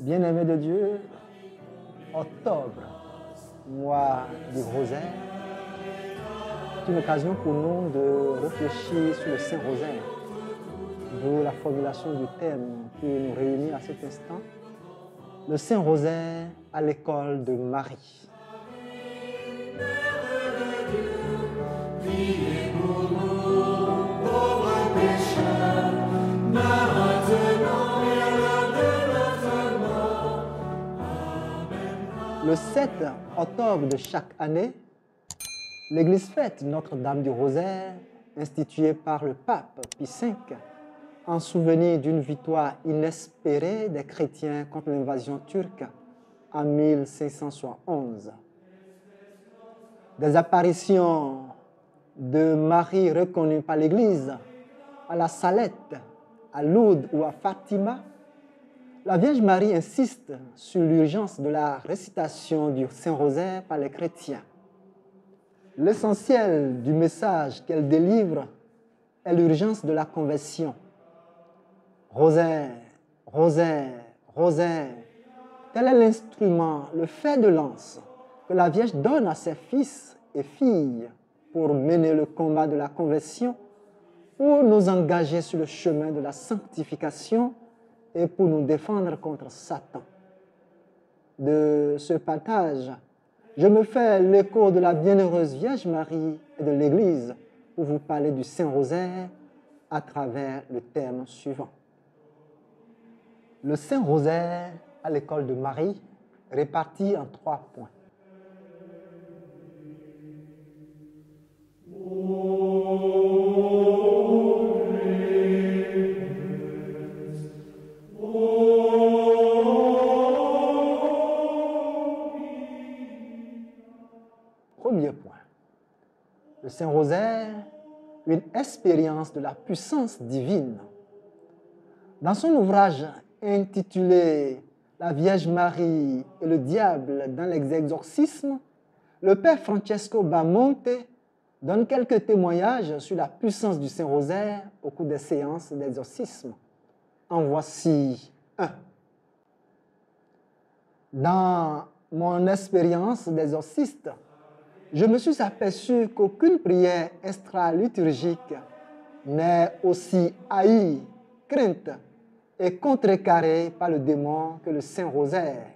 Bien-aimés de Dieu, octobre, mois du rosaire, c'est une occasion pour nous de réfléchir sur le Saint-Rosaire, d'où la formulation du thème qui nous réunit à cet instant, le Saint-Rosaire à l'école de Marie. Le 7 octobre de chaque année, l'Église fête Notre-Dame du Rosaire, instituée par le pape Pie V, en souvenir d'une victoire inespérée des chrétiens contre l'invasion turque en 1571. Des apparitions de Marie reconnues par l'Église à la Salette, à Lourdes ou à Fatima, la Vierge Marie insiste sur l'urgence de la récitation du Saint-Rosaire par les chrétiens. L'essentiel du message qu'elle délivre est l'urgence de la conversion. Rosaire, rosaire, rosaire, tel est l'instrument, le fer de lance que la Vierge donne à ses fils et filles pour mener le combat de la conversion, pour nous engager sur le chemin de la sanctification et pour nous défendre contre Satan. De ce partage, je me fais l'écho de la bienheureuse Vierge Marie et de l'Église pour vous parler du Saint-Rosaire à travers le thème suivant. Le Saint-Rosaire à l'école de Marie, réparti en 3 points. Premier point, le Saint-Rosaire, une expérience de la puissance divine. Dans son ouvrage intitulé « La Vierge Marie et le diable dans les exorcismes », le père Francesco Bamonte donne quelques témoignages sur la puissance du Saint-Rosaire au cours des séances d'exorcisme. En voici un. Dans mon expérience d'exorciste, je me suis aperçu qu'aucune prière extra-liturgique n'est aussi haïe, crainte et contrecarrée par le démon que le Saint-Rosaire.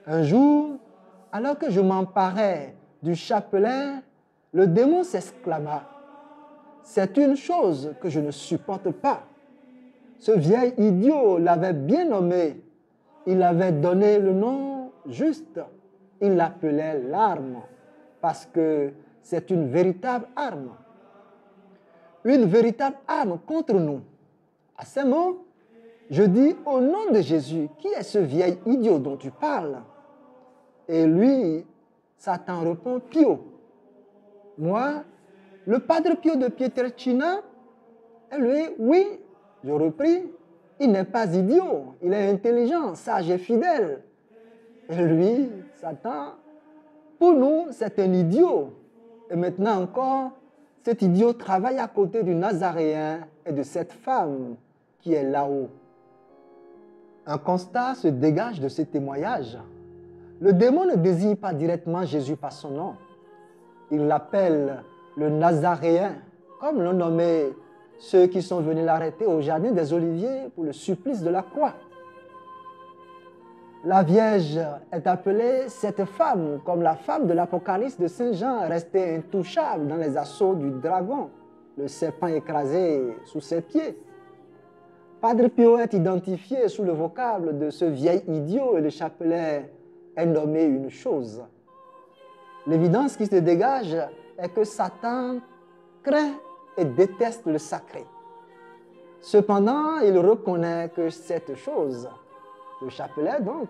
Un jour, alors que je m'emparais du chapelet, le démon s'exclama « C'est une chose que je ne supporte pas. » Ce vieil idiot l'avait bien nommé. Il avait donné le nom juste. Il l'appelait l'arme parce que c'est une véritable arme. Une véritable arme contre nous. À ces mots, je dis au nom de Jésus, qui est ce vieil idiot dont tu parles? Et lui, Satan répond, Pio. Moi, le Padre Pio de Pietrelcina, et lui, oui, je repris, il n'est pas idiot, il est intelligent, sage et fidèle. Et lui, Satan, pour nous, c'est un idiot. Et maintenant encore, cet idiot travaille à côté du Nazaréen et de cette femme qui est là-haut. Un constat se dégage de ces témoignages. Le démon ne désigne pas directement Jésus par son nom. Il l'appelle le Nazaréen, comme l'ont nommé ceux qui sont venus l'arrêter au jardin des Oliviers pour le supplice de la croix. La Vierge est appelée cette femme, comme la femme de l'Apocalypse de Saint Jean, restée intouchable dans les assauts du dragon, le serpent écrasé sous ses pieds. Padre Pio est identifié sous le vocable de ce vieil idiot et le chapelet est nommé une chose. L'évidence qui se dégage est que Satan craint et déteste le sacré. Cependant, il reconnaît que cette chose, le chapelet donc,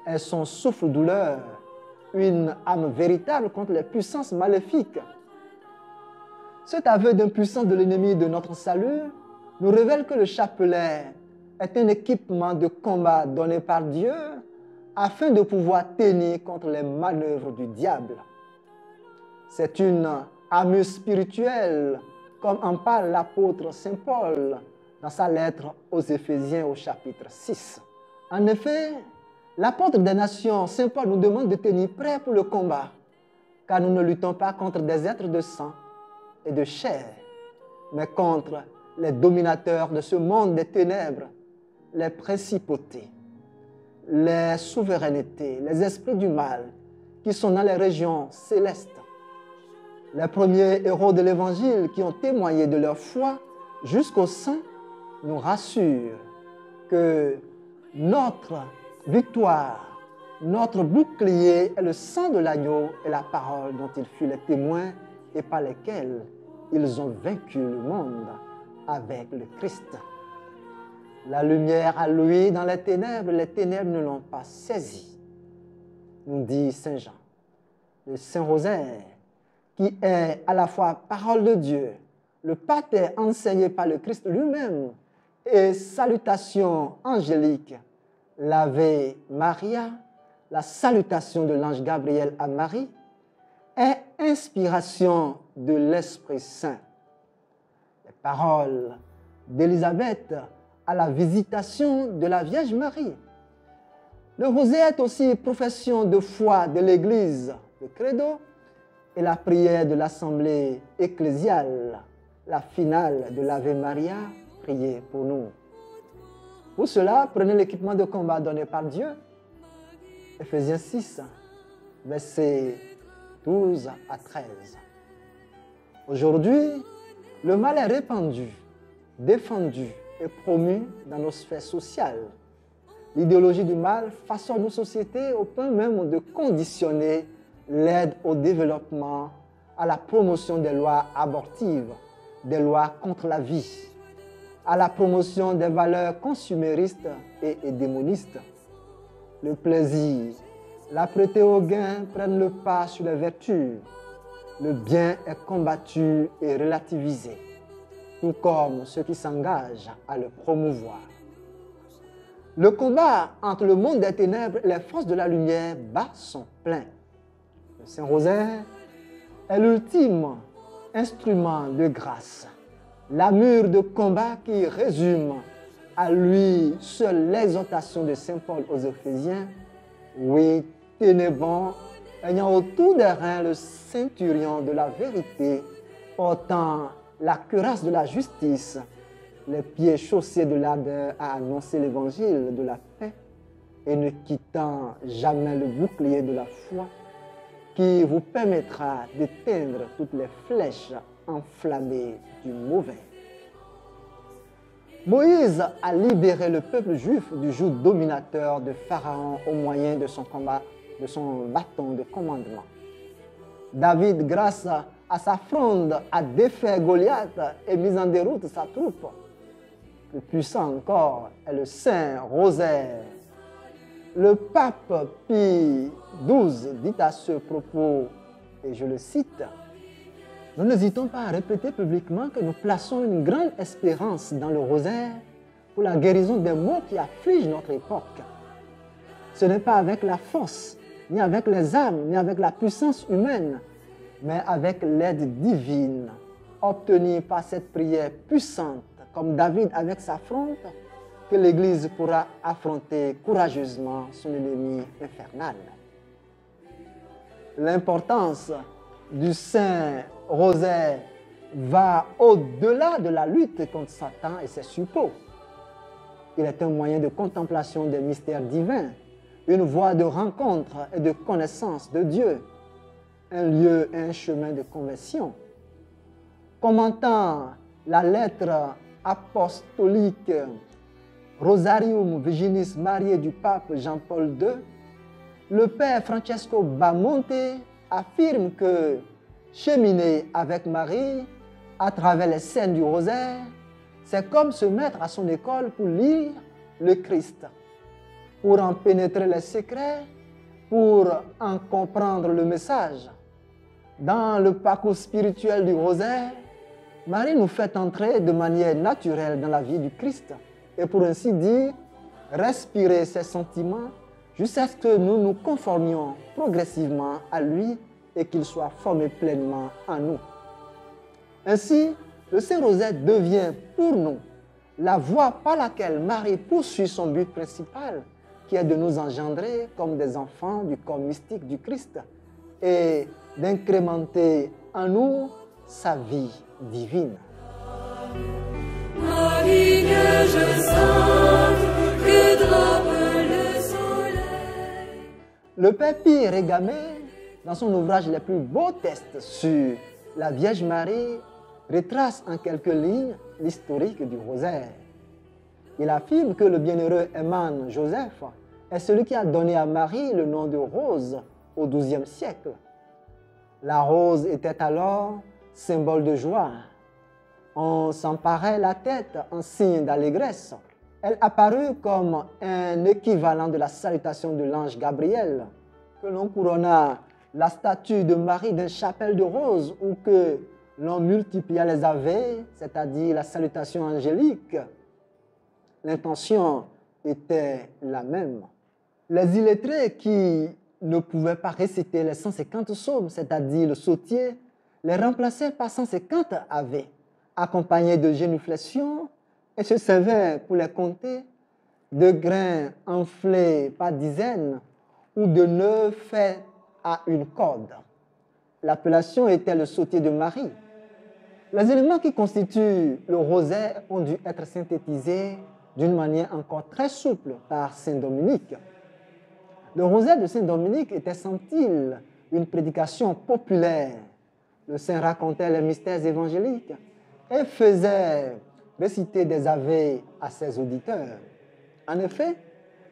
est son souffle-douleur, une âme véritable contre les puissances maléfiques. Cet aveu d'impuissance de l'ennemi de notre salut nous révèle que le chapelet est un équipement de combat donné par Dieu afin de pouvoir tenir contre les manœuvres du diable. C'est une armure spirituelle, comme en parle l'apôtre Saint Paul dans sa lettre aux Éphésiens au chapitre 6. En effet, l'apôtre des nations, Saint Paul, nous demande de tenir prêt pour le combat, car nous ne luttons pas contre des êtres de sang et de chair, mais contre les dominateurs de ce monde des ténèbres, les principautés, les souverainetés, les esprits du mal qui sont dans les régions célestes. Les premiers héros de l'Évangile qui ont témoigné de leur foi jusqu'au sang nous rassurent que notre victoire, notre bouclier est le sang de l'agneau et la parole dont ils furent les témoins et par lesquels ils ont vaincu le monde avec le Christ. La lumière a luit dans les ténèbres ne l'ont pas saisi, nous dit Saint Jean. Le Saint-Rosaire, qui est à la fois parole de Dieu, le pater enseigné par le Christ lui-même et salutation angélique, l'Ave Maria, la salutation de l'ange Gabriel à Marie, est inspiration de l'Esprit Saint. Les paroles d'Élisabeth à la visitation de la Vierge Marie. Le rosaire est aussi profession de foi de l'Église, le credo, et la prière de l'assemblée ecclésiale, la finale de l'Ave Maria, priez pour nous. Pour cela, prenez l'équipement de combat donné par Dieu. Éphésiens 6, versets 12 à 13. Aujourd'hui, le mal est répandu, défendu et promu dans nos sphères sociales. L'idéologie du mal façonne nos sociétés au point même de conditionner l'aide au développement à la promotion des lois abortives, des lois contre la vie, à la promotion des valeurs consuméristes et démonistes. Le plaisir, l'apprêté au gain prennent le pas sur les vertus. Le bien est combattu et relativisé, tout comme ceux qui s'engagent à le promouvoir. Le combat entre le monde des ténèbres et les forces de la lumière bat son plein. Le Saint-Rosaire est l'ultime instrument de grâce, l'armure de combat qui résume à lui seule l'exhortation de Saint Paul aux Éphésiens. Oui, tenez bon, ayant autour des reins le ceinturion de la vérité, portant la cuirasse de la justice, les pieds chaussés de l'ardeur à annoncer l'évangile de la paix et ne quittant jamais le bouclier de la foi qui vous permettra d'éteindre toutes les flèches enflammées du mauvais. Moïse a libéré le peuple juif du joug dominateur de Pharaon au moyen de son bâton de commandement. David, grâce à sa fronde, a défait Goliath et mis en déroute sa troupe. Le puissant encore est le Saint-Rosaire. Le pape Pie XII dit à ce propos, et je le cite, « Nous n'hésitons pas à répéter publiquement que nous plaçons une grande espérance dans le rosaire pour la guérison des maux qui affligent notre époque. Ce n'est pas avec la force, ni avec les armes, ni avec la puissance humaine, mais avec l'aide divine obtenue par cette prière puissante, comme David avec sa fronde, que l'Église pourra affronter courageusement son ennemi infernal. » L'importance du Saint-Rosaire va au-delà de la lutte contre Satan et ses suppôts. Il est un moyen de contemplation des mystères divins, une voie de rencontre et de connaissance de Dieu, un lieu et un chemin de conversion. Commentant la lettre apostolique Rosarium Virginis Mariae du pape Jean-Paul II, le père Francesco Bamonte affirme que cheminer avec Marie à travers les scènes du rosaire, c'est comme se mettre à son école pour lire le Christ, pour en pénétrer les secrets, pour en comprendre le message. Dans le parcours spirituel du rosaire, Marie nous fait entrer de manière naturelle dans la vie du Christ et pour ainsi dire, respirer ses sentiments jusqu'à ce que nous nous conformions progressivement à lui et qu'il soit formé pleinement en nous. Ainsi, le Saint-Rosaire devient pour nous la voie par laquelle Marie poursuit son but principal, qui est de nous engendrer comme des enfants du corps mystique du Christ et d'incrémenter en nous sa vie divine. Marie, que je sente que drape le soleil. Le père Pierre Régamé, dans son ouvrage Les plus beaux tests sur la Vierge Marie, retrace en quelques lignes l'historique du rosaire. Il affirme que le bienheureux Emmanuel Joseph est celui qui a donné à Marie le nom de rose au XIIe siècle. La rose était alors symbole de joie. On s'emparait la tête en signe d'allégresse. Elle apparut comme un équivalent de la salutation de l'ange Gabriel, que l'on couronna la statue de Marie d'une chapelle de roses ou que l'on multiplia les ave, c'est-à-dire la salutation angélique. L'intention était la même. Les illettrés qui ne pouvaient pas réciter les 150 psaumes, c'est-à-dire le sautier, les remplaçaient par 150 ave, accompagnés de génuflexions, et se servaient pour les compter de grains enflés par dizaines ou de nœuds faits à une corde. L'appellation était le sautier de Marie. Les éléments qui constituent le rosaire ont dû être synthétisés d'une manière encore très souple par saint Dominique. Le rosaire de saint Dominique était, semble-t-il, une prédication populaire. Le saint racontait les mystères évangéliques et faisait réciter des ave à ses auditeurs. En effet,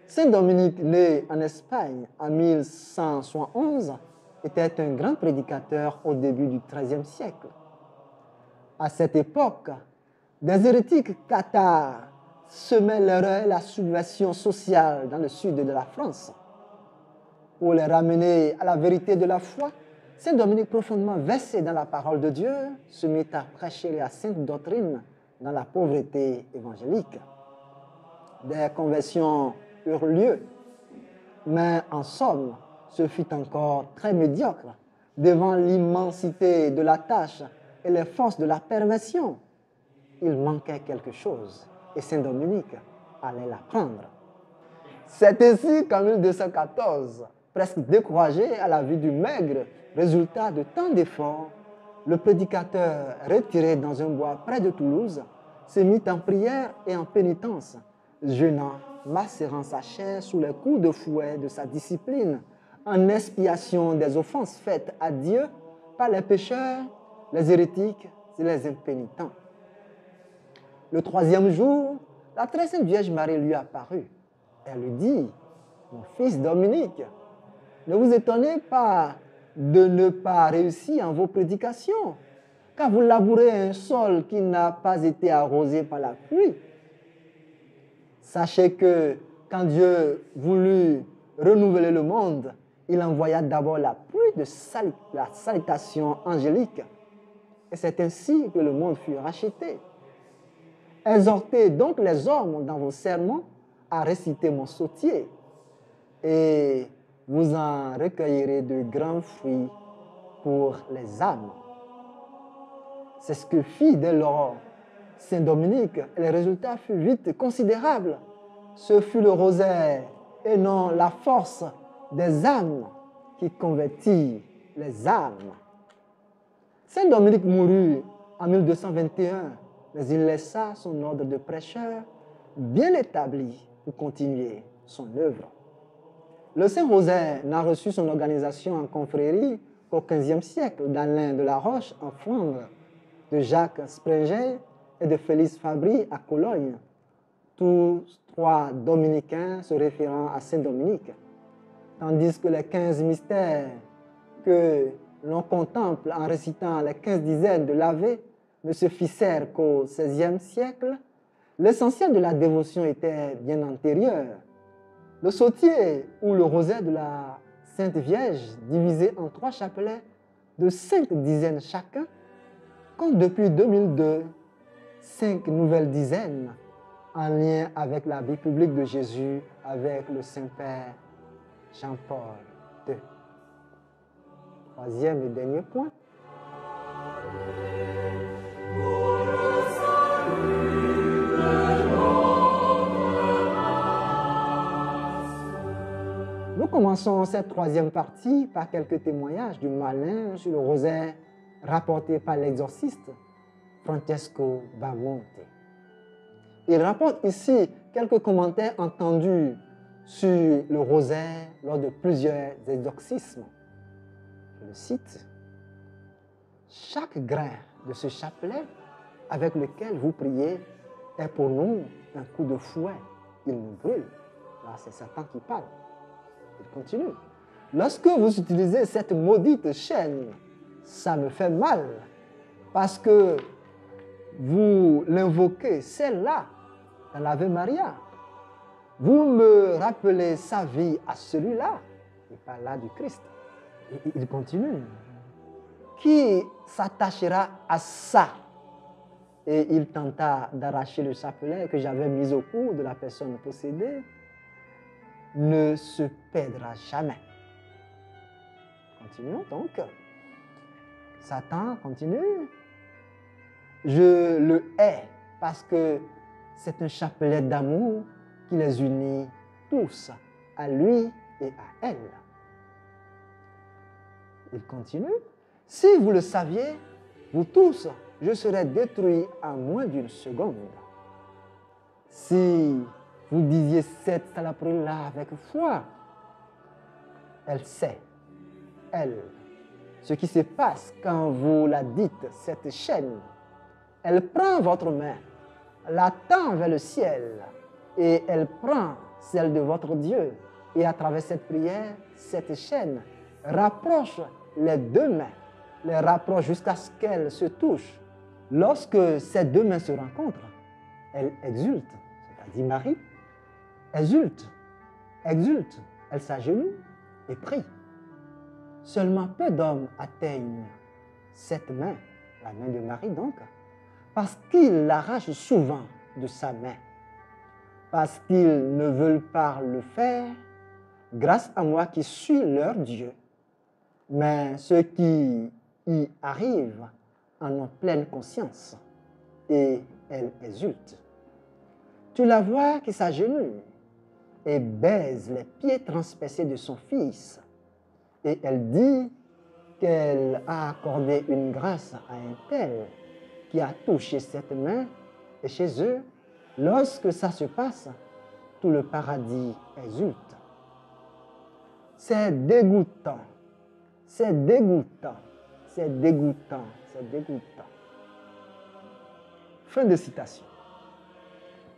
saint Dominique, né en Espagne en 1171, était un grand prédicateur au début du XIIIe siècle. À cette époque, des hérétiques cathares semaient l'erreur et la subversion sociale dans le sud de la France. Pour les ramener à la vérité de la foi, saint Dominique, profondément versé dans la parole de Dieu, se mit à prêcher la sainte doctrine dans la pauvreté évangélique. Des conversions eurent lieu, mais en somme, ce fut encore très médiocre devant l'immensité de la tâche et les forces de la perversion. Il manquait quelque chose et saint Dominique allait l'apprendre. C'est ainsi qu'en 1214, presque découragé à la vue du maigre résultat de tant d'efforts, le prédicateur, retiré dans un bois près de Toulouse, se mit en prière et en pénitence, jeûnant, macérant sa chair sous les coups de fouet de sa discipline, en expiation des offenses faites à Dieu par les pécheurs, les hérétiques et les impénitents. Le troisième jour, la très sainte Vierge Marie lui apparut. Elle lui dit, « Mon fils Dominique, ne vous étonnez pas de ne pas réussir en vos prédications, car vous labourez un sol qui n'a pas été arrosé par la pluie. Sachez que quand Dieu voulut renouveler le monde, il envoya d'abord la pluie de la salutation angélique. Et c'est ainsi que le monde fut racheté. Exhortez donc les hommes dans vos sermons à réciter mon sautier, et vous en recueillerez de grands fruits pour les âmes. » C'est ce que fit dès lors saint Dominique, et le résultat fut vite considérable. Ce fut le rosaire et non la force des âmes qui convertit les âmes. Saint Dominique mourut en 1221, mais il laissa son ordre de prêcheur bien établi pour continuer son œuvre. Le Saint-Rosaire n'a reçu son organisation en confrérie qu'au XVe siècle d'Alain de la Roche en Flandre, de Jacques Sprenger et de Félix Fabry à Cologne, tous trois dominicains se référant à Saint-Dominique, tandis que les 15 mystères que l'on contemple en récitant les 15 dizaines de l'Ave ne se fixèrent qu'au XVIe siècle, l'essentiel de la dévotion était bien antérieur. Le sautier ou le rosaire de la Sainte Vierge, divisé en 3 chapelets de 5 dizaines chacun, compte depuis 2002 5 nouvelles dizaines en lien avec la vie publique de Jésus avec le Saint-Père Jean-Paul II. Troisième et dernier point. Pour le salut Nous commençons cette troisième partie par quelques témoignages du malin sur le rosaire rapporté par l'exorciste Francesco Bamonte. Il rapporte ici quelques commentaires entendus sur le rosaire lors de plusieurs exorcismes. Je le cite. Chaque grain de ce chapelet avec lequel vous priez est pour nous un coup de fouet. Il nous brûle. Là, c'est Satan qui parle. Il continue. Lorsque vous utilisez cette maudite chaîne, ça me fait mal parce que vous l'invoquez, celle-là, dans l'Ave Maria. Vous me rappelez sa vie à celui-là. Il parle là du Christ. Et il continue. Qui s'attachera à ça? Et il tenta d'arracher le chapelet que j'avais mis au cou de la personne possédée. Ne se perdra jamais. Continuons donc. Satan continue. Je le hais parce que c'est un chapelet d'amour qui les unit tous, à lui et à elle. Il continue. Si vous le saviez, vous tous, je serais détruit en moins d'une seconde. Si vous disiez cette saloperie-là avec foi, elle sait, elle, ce qui se passe quand vous la dites, cette chaîne. Elle prend votre main, la tend vers le ciel et elle prend celle de votre Dieu. Et à travers cette prière, cette chaîne rapproche les deux mains, les rapproche jusqu'à ce qu'elles se touchent. Lorsque ces deux mains se rencontrent, elle exulte, c'est-à-dire Marie, exulte, elle s'agenouille et prie. Seulement peu d'hommes atteignent cette main, la main de Marie donc, parce qu'ils l'arrachent souvent de sa main, parce qu'ils ne veulent pas le faire grâce à moi qui suis leur Dieu. Mais ceux qui y arrivent en ont pleine conscience et elle exulte. Tu la vois qui s'agenouille et baise les pieds transpercés de son fils. Et elle dit qu'elle a accordé une grâce à un tel qui a touché cette main. Et chez eux, lorsque ça se passe, tout le paradis exulte. C'est dégoûtant. C'est dégoûtant. C'est dégoûtant. C'est dégoûtant. Fin de citation.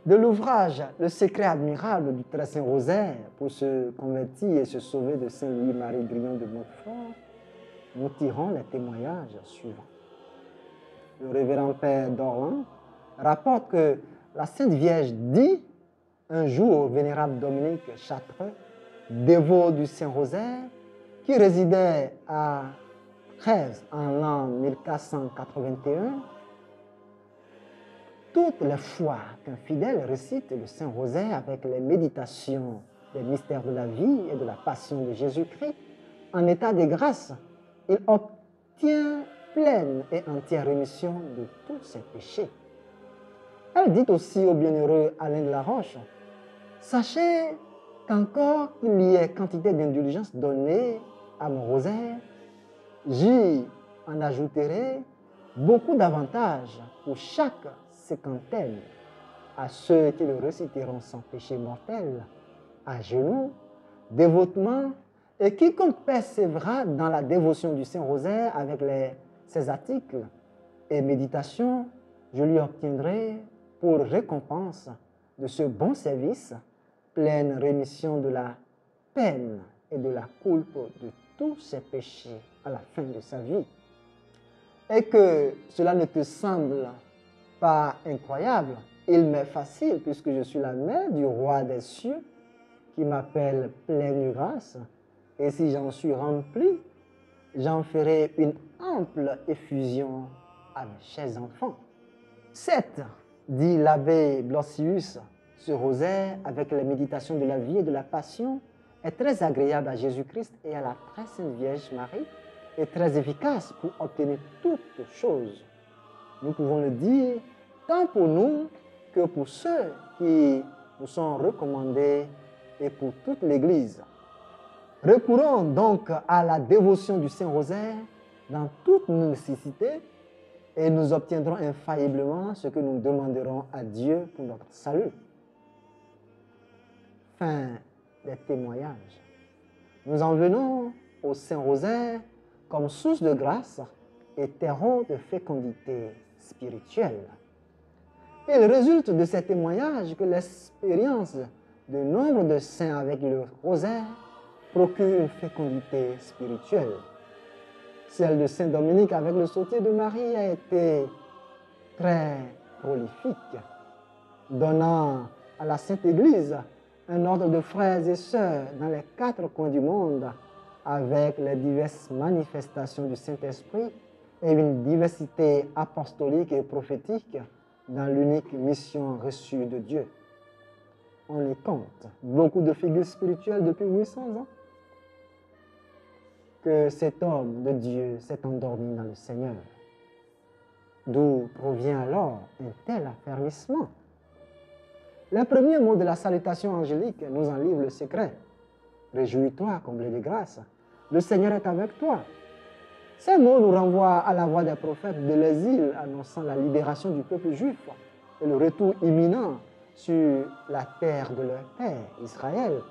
De l'ouvrage Le secret admirable du très saint rosaire pour se convertir et se sauver de Saint Louis-Marie Grignon de Montfort, nous tirons les témoignages suivants. Le révérend père d'Orlan rapporte que la Sainte Vierge dit un jour au vénérable Dominique Chartreux, dévot du Saint-Rosaire, qui résidait à Trèves en l'an 1481, toutes les fois qu'un fidèle récite le Saint-Rosaire avec les méditations des mystères de la vie et de la passion de Jésus-Christ, en état de grâce, il obtient pleine et entière rémission de tous ses péchés. Elle dit aussi au bienheureux Alain de la Roche, « Sachez qu'encore qu'il y ait quantité d'indulgences données à mon rosaire, j'y en ajouterai beaucoup d'avantages pour chaque cinquantaine à ceux qui le réciteront sans péché mortel, à genoux, dévotement, et quiconque persévérera dans la dévotion du Saint-Rosaire avec ses articles et méditations, je lui obtiendrai pour récompense de ce bon service pleine rémission de la peine et de la culpe de tous ses péchés à la fin de sa vie. Et que cela ne te semble pas incroyable, il m'est facile puisque je suis la mère du roi des cieux qui m'appelle pleine grâce, et si j'en suis rempli, j'en ferai une ample effusion à mes chers enfants. 7, dit l'abbé Blosius, ce rosaire avec les méditations de la vie et de la passion est très agréable à Jésus-Christ et à la très sainte Vierge Marie et très efficace pour obtenir toutes choses. Nous pouvons le dire tant pour nous que pour ceux qui nous sont recommandés et pour toute l'Église. Recourons donc à la dévotion du Saint-Rosaire dans toute nos nécessités et nous obtiendrons infailliblement ce que nous demanderons à Dieu pour notre salut. Fin des témoignages. Nous en venons au Saint-Rosaire comme source de grâce et terreau de fécondité spirituelle. Il résulte de ces témoignages que l'expérience de nombre de saints avec le rosaire procure une fécondité spirituelle. Celle de Saint Dominique avec le sautier de Marie a été très prolifique, donnant à la Sainte Église un ordre de frères et sœurs dans les 4 coins du monde avec les diverses manifestations du Saint-Esprit et une diversité apostolique et prophétique dans l'unique mission reçue de Dieu. On y compte beaucoup de figures spirituelles depuis 800 ans. Que cet homme de Dieu s'est endormi dans le Seigneur. D'où provient alors un tel affermissement? Les premiers mots de la salutation angélique nous en livrent le secret. Réjouis-toi, comblé de grâce, le Seigneur est avec toi. Ces mots nous renvoient à la voix des prophètes de l'exil annonçant la libération du peuple juif et le retour imminent sur la terre de leur père, Israël.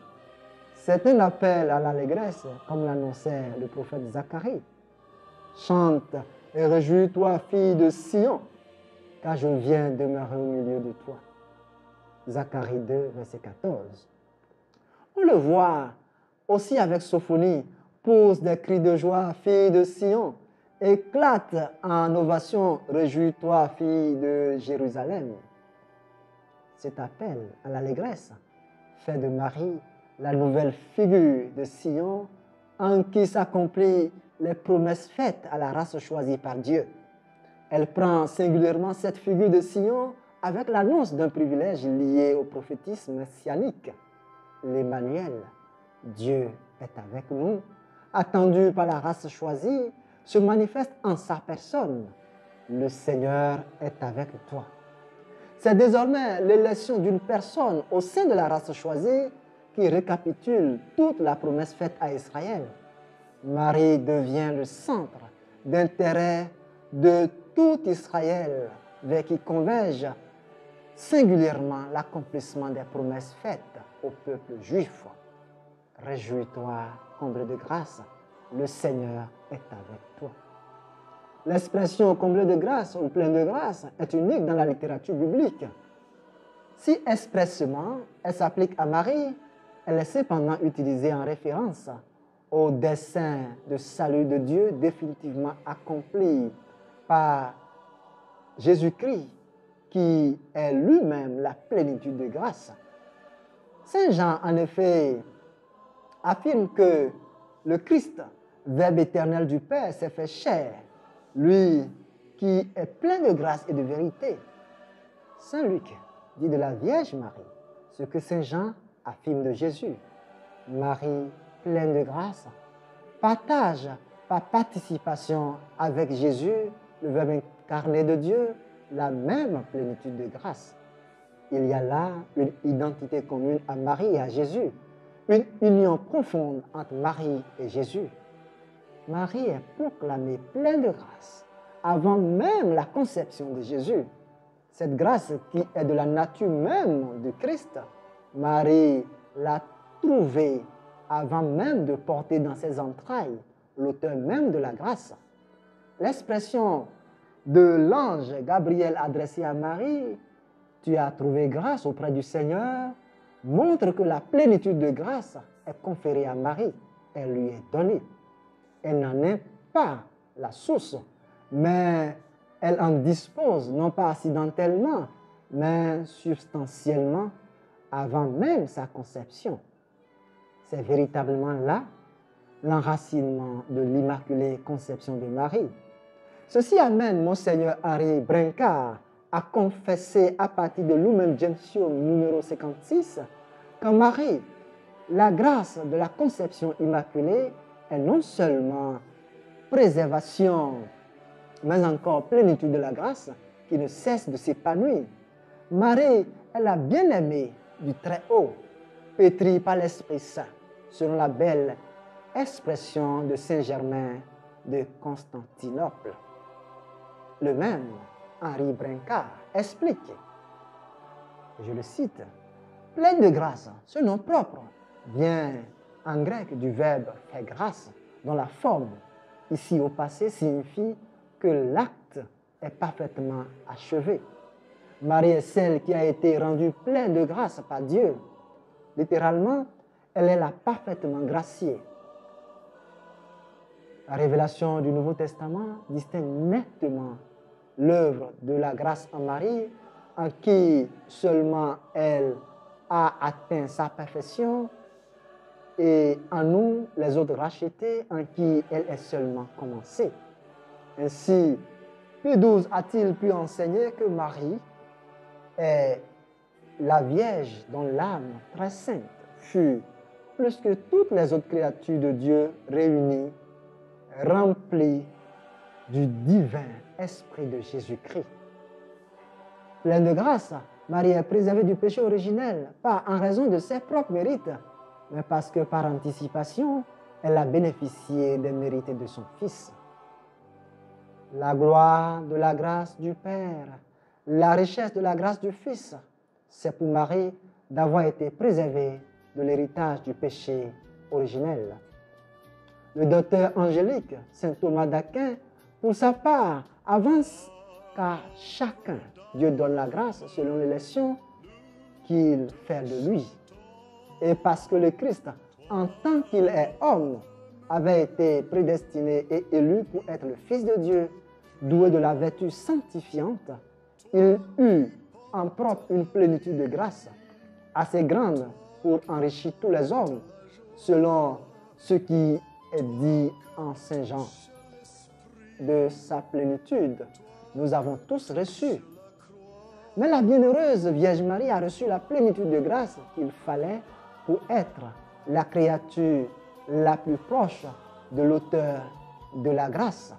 C'est un appel à l'allégresse, comme l'annonçait le prophète Zacharie. Chante et réjouis-toi, fille de Sion, car je viens demeurer au milieu de toi. Zacharie 2, verset 14. On le voit aussi avec Sophonie, pousse des cris de joie, fille de Sion, éclate en ovation, réjouis-toi, fille de Jérusalem. Cet appel à l'allégresse fait de Marie la nouvelle figure de Sion en qui s'accomplissent les promesses faites à la race choisie par Dieu. Elle prend singulièrement cette figure de Sion avec l'annonce d'un privilège lié au prophétisme messianique. L'Emmanuel, Dieu est avec nous, attendu par la race choisie, se manifeste en sa personne. Le Seigneur est avec toi. C'est désormais l'élection d'une personne au sein de la race choisie qui récapitule toute la promesse faite à Israël. Marie devient le centre d'intérêt de tout Israël, vers qui converge singulièrement l'accomplissement des promesses faites au peuple juif. Réjouis-toi, comblé de grâce, le Seigneur est avec toi. L'expression comblé de grâce ou plein de grâce est unique dans la littérature biblique. Si expressément elle s'applique à Marie, elle est cependant utilisée en référence au dessein de salut de Dieu définitivement accompli par Jésus-Christ, qui est lui-même la plénitude de grâce. Saint Jean, en effet, affirme que le Christ, Verbe éternel du Père, s'est fait chair, lui qui est plein de grâce et de vérité. Saint Luc dit de la Vierge Marie ce que Saint Jean affirme de Jésus. Marie, pleine de grâce, partage par participation avec Jésus, le Verbe incarné de Dieu, la même plénitude de grâce. Il y a là une identité commune à Marie et à Jésus, une union profonde entre Marie et Jésus. Marie est proclamée pleine de grâce avant même la conception de Jésus. Cette grâce qui est de la nature même du Christ, Marie l'a trouvée avant même de porter dans ses entrailles l'auteur même de la grâce. L'expression de l'ange Gabriel adressée à Marie, « Tu as trouvé grâce auprès du Seigneur », montre que la plénitude de grâce est conférée à Marie, elle lui est donnée. Elle n'en est pas la source, mais elle en dispose non pas accidentellement, mais substantiellement avant même sa conception. C'est véritablement là l'enracinement de l'Immaculée Conception de Marie. Ceci amène Monseigneur Henri Brincard à confesser à partir de Lumen Gentium numéro 56 qu'en Marie, la grâce de la conception immaculée est non seulement préservation, mais encore plénitude de la grâce qui ne cesse de s'épanouir. Marie est la bien-aimée du Très-Haut, pétrie par l'Esprit Saint, selon la belle expression de Saint Germain de Constantinople. Le même Henri Brincard explique, je le cite, « Pleine de grâce », ce nom propre vient en grec du verbe « faire grâce », dont la forme, ici au passé, signifie que l'acte est parfaitement achevé. Marie est celle qui a été rendue pleine de grâce par Dieu. Littéralement, elle est la parfaitement graciée. La révélation du Nouveau Testament distingue nettement l'œuvre de la grâce en Marie, en qui seulement elle a atteint sa perfection, et en nous, les autres rachetés, en qui elle est seulement commencée. Ainsi, Pie XII a-t-il pu enseigner que Marie est la Vierge dont l'âme très sainte fut, plus que toutes les autres créatures de Dieu réunies, remplie du divin Esprit de Jésus-Christ. Pleine de grâce, Marie est préservée du péché originel, pas en raison de ses propres mérites, mais parce que par anticipation, elle a bénéficié des mérites de son Fils. La gloire de la grâce du Père, la richesse de la grâce du Fils, c'est pour Marie d'avoir été préservée de l'héritage du péché originel. Le docteur angélique, saint Thomas d'Aquin, pour sa part, avance qu'à chacun, Dieu donne la grâce selon l'élection qu'il fait de lui. Et parce que le Christ, en tant qu'il est homme, avait été prédestiné et élu pour être le Fils de Dieu, doué de la vertu sanctifiante, il eut en propre une plénitude de grâce assez grande pour enrichir tous les hommes, selon ce qui est dit en Saint Jean. De sa plénitude, nous avons tous reçu. Mais la bienheureuse Vierge Marie a reçu la plénitude de grâce qu'il fallait pour être la créature la plus proche de l'auteur de la grâce.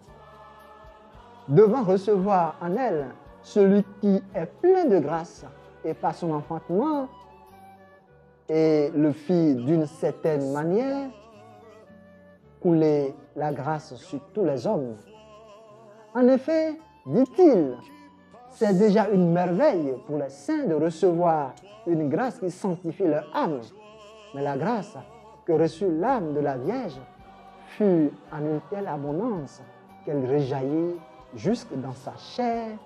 Devant recevoir en elle celui qui est plein de grâce et par son enfantement et le fit d'une certaine manière couler la grâce sur tous les hommes. En effet, dit-il, c'est déjà une merveille pour les saints de recevoir une grâce qui sanctifie leur âme. Mais la grâce que reçut l'âme de la Vierge fut en une telle abondance qu'elle rejaillit jusque dans sa chair,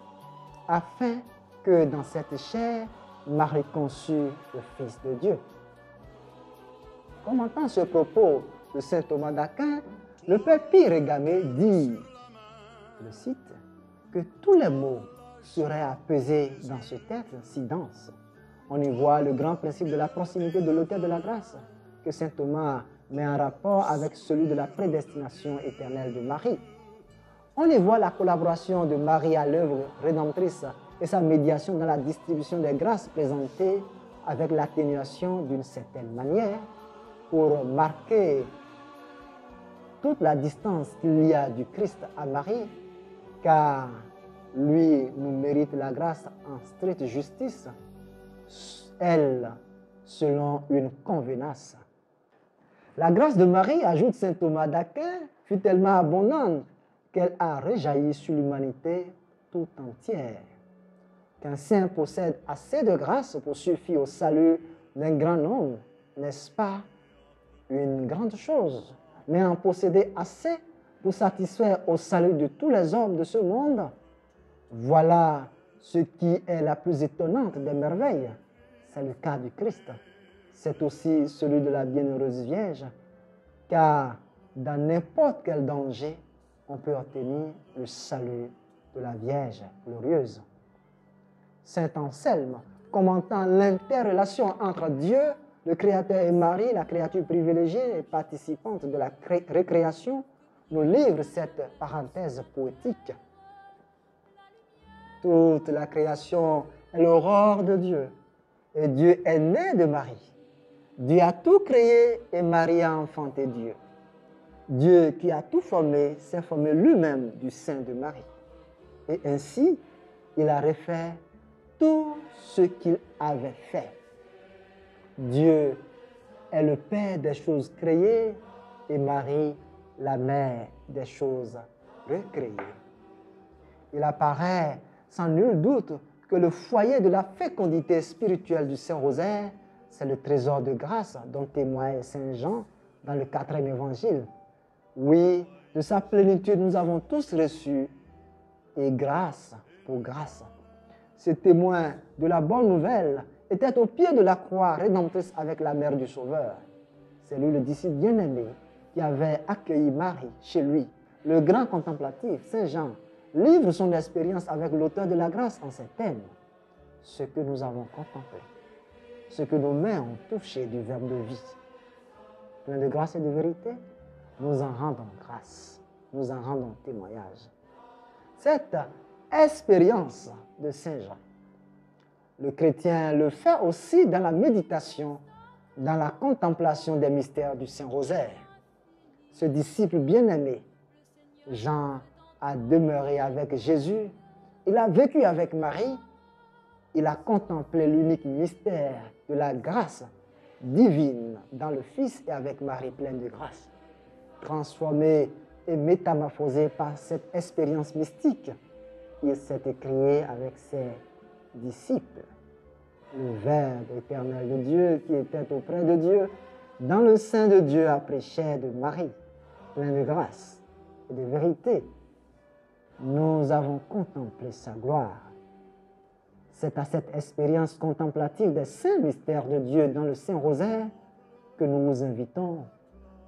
afin que dans cette chair, Marie conçut le Fils de Dieu. Commentant ce propos de saint Thomas d'Aquin, le Père Pie Régamé dit, je le cite, que tous les mots seraient à peser dans ce texte si dense. On y voit le grand principe de la proximité de l'auteur de la grâce, que saint Thomas met en rapport avec celui de la prédestination éternelle de Marie. On y voit la collaboration de Marie à l'œuvre rédemptrice et sa médiation dans la distribution des grâces présentées avec l'atténuation d'une certaine manière pour marquer toute la distance qu'il y a du Christ à Marie, car lui nous mérite la grâce en stricte justice, elle selon une convenance. La grâce de Marie, ajoute saint Thomas d'Aquin, fut tellement abondante qu'elle a rejailli sur l'humanité tout entière. Qu'un saint possède assez de grâce pour suffire au salut d'un grand nombre, n'est-ce pas une grande chose? Mais en posséder assez pour satisfaire au salut de tous les hommes de ce monde, voilà ce qui est la plus étonnante des merveilles. C'est le cas du Christ. C'est aussi celui de la bienheureuse Vierge, car dans n'importe quel danger, on peut obtenir le salut de la Vierge glorieuse. Saint Anselme, commentant l'interrelation entre Dieu, le Créateur, et Marie, la créature privilégiée et participante de la récréation, nous livre cette parenthèse poétique. Toute la création est l'aurore de Dieu, et Dieu est né de Marie. Dieu a tout créé et Marie a enfanté Dieu. Dieu qui a tout formé s'est formé lui-même du sein de Marie. Et ainsi, il a refait tout ce qu'il avait fait. Dieu est le Père des choses créées et Marie, la mère des choses recréées. Il apparaît sans nul doute que le foyer de la fécondité spirituelle du Saint-Rosaire, c'est le trésor de grâce dont témoigne Saint Jean dans le 4e évangile. Oui, de sa plénitude nous avons tous reçu, et grâce pour grâce. Ce témoin de la bonne nouvelle était au pied de la croix rédemptrice avec la mère du Sauveur. C'est lui le disciple bien-aimé qui avait accueilli Marie chez lui. Le grand contemplatif, Saint Jean, livre son expérience avec l'auteur de la grâce en ces thèmes. Ce que nous avons contemplé, ce que nos mains ont touché du verbe de vie, plein de grâce et de vérité, nous en rendons grâce, nous en rendons témoignage. Cette expérience de Saint Jean, le chrétien le fait aussi dans la méditation, dans la contemplation des mystères du Saint-Rosaire. Ce disciple bien-aimé, Jean a demeuré avec Jésus, il a vécu avec Marie, il a contemplé l'unique mystère de la grâce divine dans le Fils et avec Marie pleine de grâce. Transformé et métamorphosé par cette expérience mystique, il s'est écrié avec ses disciples. Le Verbe éternel de Dieu qui était auprès de Dieu, dans le sein de Dieu après chair de Marie, plein de grâce et de vérité. Nous avons contemplé sa gloire. C'est à cette expérience contemplative des saints mystères de Dieu dans le Saint-Rosaire que nous nous invitons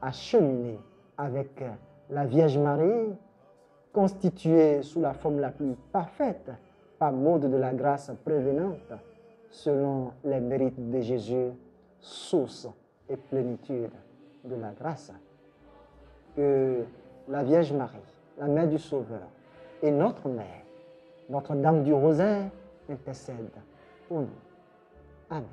à cheminer avec la Vierge Marie, constituée sous la forme la plus parfaite, par mode de la grâce prévenante, selon les mérites de Jésus, source et plénitude de la grâce. Que la Vierge Marie, la Mère du Sauveur, et notre Mère, Notre-Dame du Rosaire, intercède pour nous. Amen.